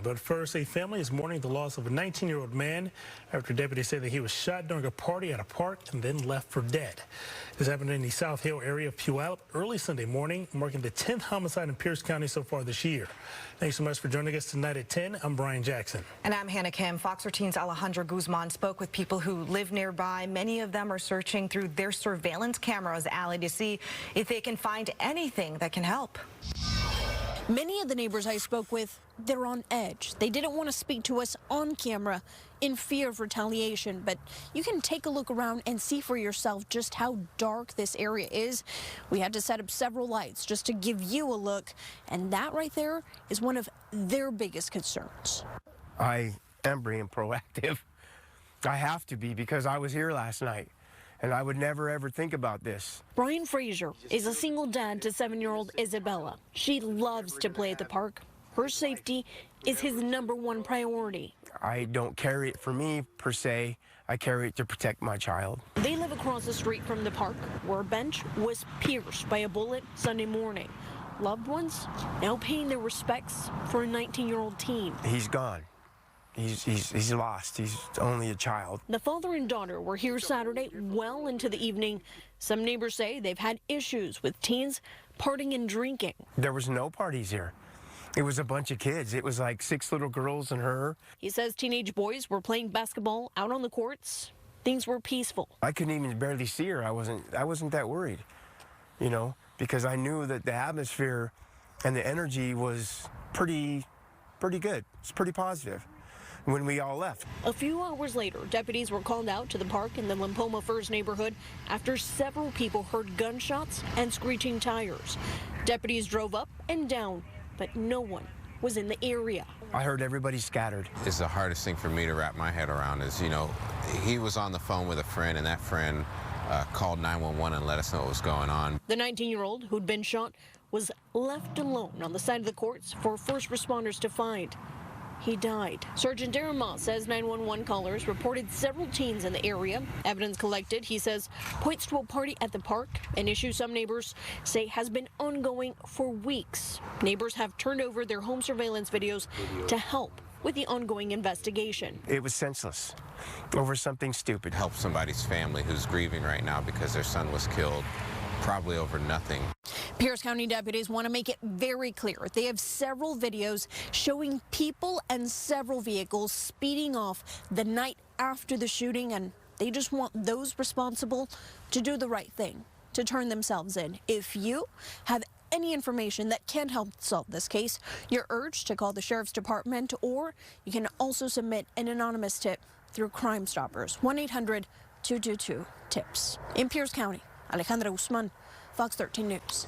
But first, a family is mourning the loss of a 19-year-old man after deputies say that he was shot during a party at a park and then left for dead. This happened in the South Hill area of Puyallup early Sunday morning, marking the 10th homicide in Pierce County so far this year. Thanks so much for joining us tonight at 10. I'm Brian Jackson. And I'm Hannah Kim. Fox 13's Alejandro Guzman spoke with people who live nearby. Many of them are searching through their surveillance cameras, Allie, to see if they can find anything that can help. Many of the neighbors I spoke with, they're on edge. They didn't want to speak to us on camera in fear of retaliation, but you can take a look around and see for yourself just how dark this area is. We had to set up several lights just to give you a look, and that right there is one of their biggest concerns. I am being proactive. I have to be because I was here last night. And I would never, ever think about this. Brian Frazier is a single dad to 7-year-old Isabella. She loves to play at the park. Her safety is his #1 priority. I don't carry it for me, per se. I carry it to protect my child. They live across the street from the park, where a bench was pierced by a bullet Sunday morning. Loved ones now paying their respects for a 19-year-old teen. He's gone. He's lost. He's only a child. The father and daughter were here Saturday well into the evening. Some neighbors say they've had issues with teens partying and drinking. There was no parties here. It was a bunch of kids. It was like 6 little girls and her. He says teenage boys were playing basketball out on the courts. Things were peaceful. I couldn't even barely see her. I wasn't that worried, you know, because I knew that the atmosphere and the energy was pretty good. It's pretty positive. When we all left. A few hours later, deputies were called out to the park in the Limpoma First neighborhood after several people heard gunshots and screeching tires. Deputies drove up and down, but no one was in the area. I heard everybody scattered. It's the hardest thing for me to wrap my head around is, you know, he was on the phone with a friend and that friend called 911 and let us know what was going on. The 19-year-old who'd been shot was left alone on the side of the courts for first responders to find. He died. Sergeant Darren Moss says 911 callers reported several teens in the area. Evidence collected, he says, points to a party at the park, an issue some neighbors say has been ongoing for weeks. Neighbors have turned over their home surveillance videos to help with the ongoing investigation. It was senseless over something stupid. Help somebody's family who's grieving right now because their son was killed, probably over nothing. Pierce County deputies want to make it very clear. They have several videos showing people and several vehicles speeding off the night after the shooting, and they just want those responsible to do the right thing, to turn themselves in. If you have any information that can help solve this case, you're urged to call the Sheriff's Department, or you can also submit an anonymous tip through Crime Stoppers, 1-800-222-TIPS. In Pierce County, Alejandro Guzman, Fox 13 News.